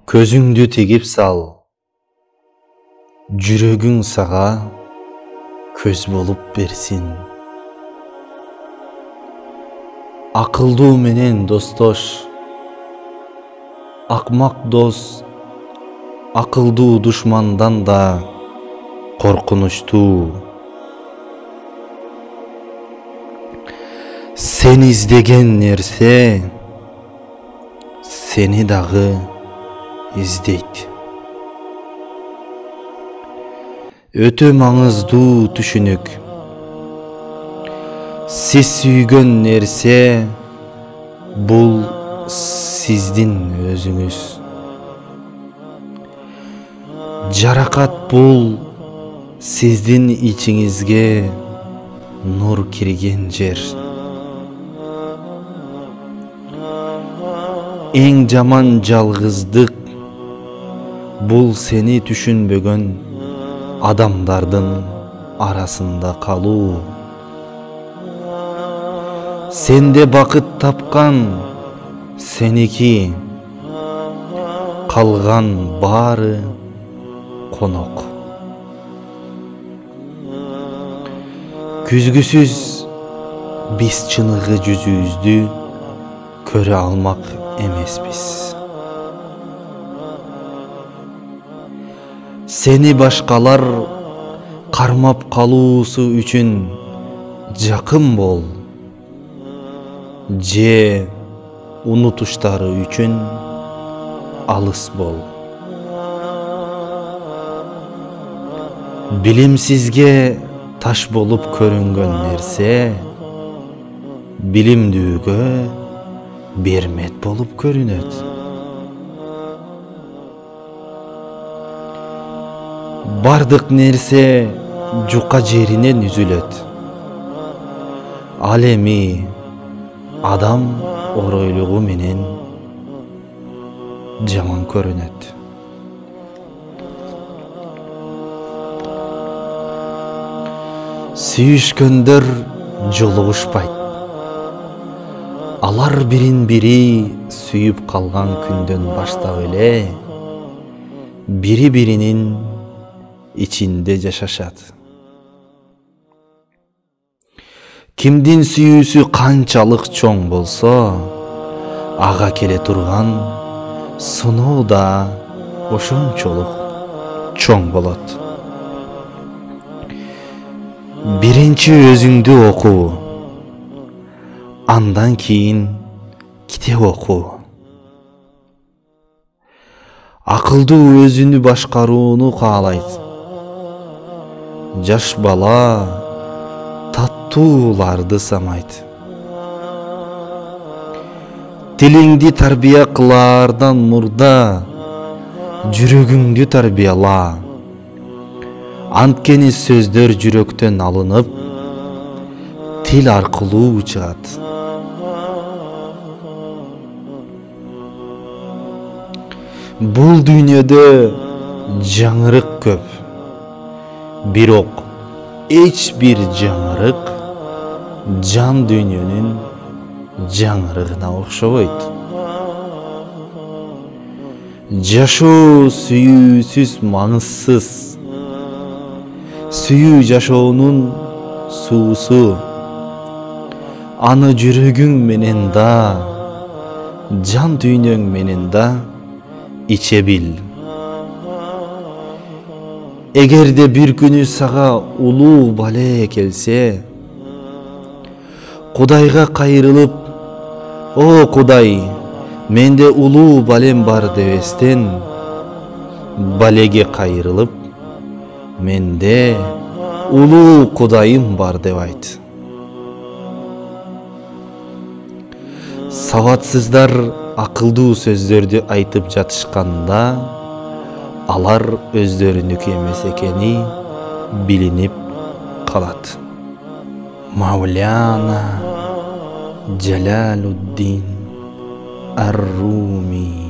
Көзүңдү тегип сал, жүрөгүң сага көз болуп берсин. Акылдуу менен достош, акмак дос акылдуу душмандан да коркунучтуу. Сен издеген нерсе сени дагы издейт. Өтө маңыздуу түшүнүк. Сиз сүйгөн нерсе бул сиздин өзүңүз. Жаракат бул сиздин ичиңизге нур кирген жер. Эң жаман жалгыздык бул сени түшүнбөгөн адамдардын арасында калуу. Сенде бакыт тапкан сеники, калган баары конок. Күзгүсүз биз чыныгы жүзүбүздү көрө алмак эмеспиз. Сени башкалар кармап калуусу үчүн жакын бол, же унутуштары үчүн алыс бол. Билимсизге таш болуп көрүнгөн нерсе билимдүүгө бермет болуп көрүнөт. Бардык нерсе жука жеринен үзүлөт. Ал эми адам оройлугу менен жаман көрүнөт. Сүйүшкөндөр жолугушпайт. Алар бирин бири сүйүп калган күндөн баштап эле бири биринин ичинде жашашат. Кимдин сүйүүсү канчалык чоң болсо, ага келе турган сыноо да ошончолук чоң болот. Биринчи өзүңдү оку, андан кийин китеп оку. Акылдуу өзүнү башкарууну каалайт. Жаш бала таттууларды самайт. Тилиңди тарбия кылаардан мурда жүрөгүңдү тарбияла. Анткени сөздөр жүрөктөн алынып, тил аркылуу чыгат. Бул дүйнөдө жаңырык көп. Бирок эч бир жаңырык жан дүйнөнүн жаңырыгына окшобойт. Жашоо сүйүүсүз маңызсыз. Сүйүү жашоонун суусу. Аны жүрөгүң менен да, жан дүйнөң менен да иче бил. Эгерде бир күнү сага улуу бале келсе, Кудайга кайрылып, "О Кудай, менде улуу балем бар" дебестен, балеге кайрылып, "Менде улуу Кудайым бар" деп айт. Сабатсыздар акылдуу сөздөрдү айтып жатышканда, алар өздөрүнүкү эмес экени билинип калат. Мауляна Жалалуддин Ар-Руми.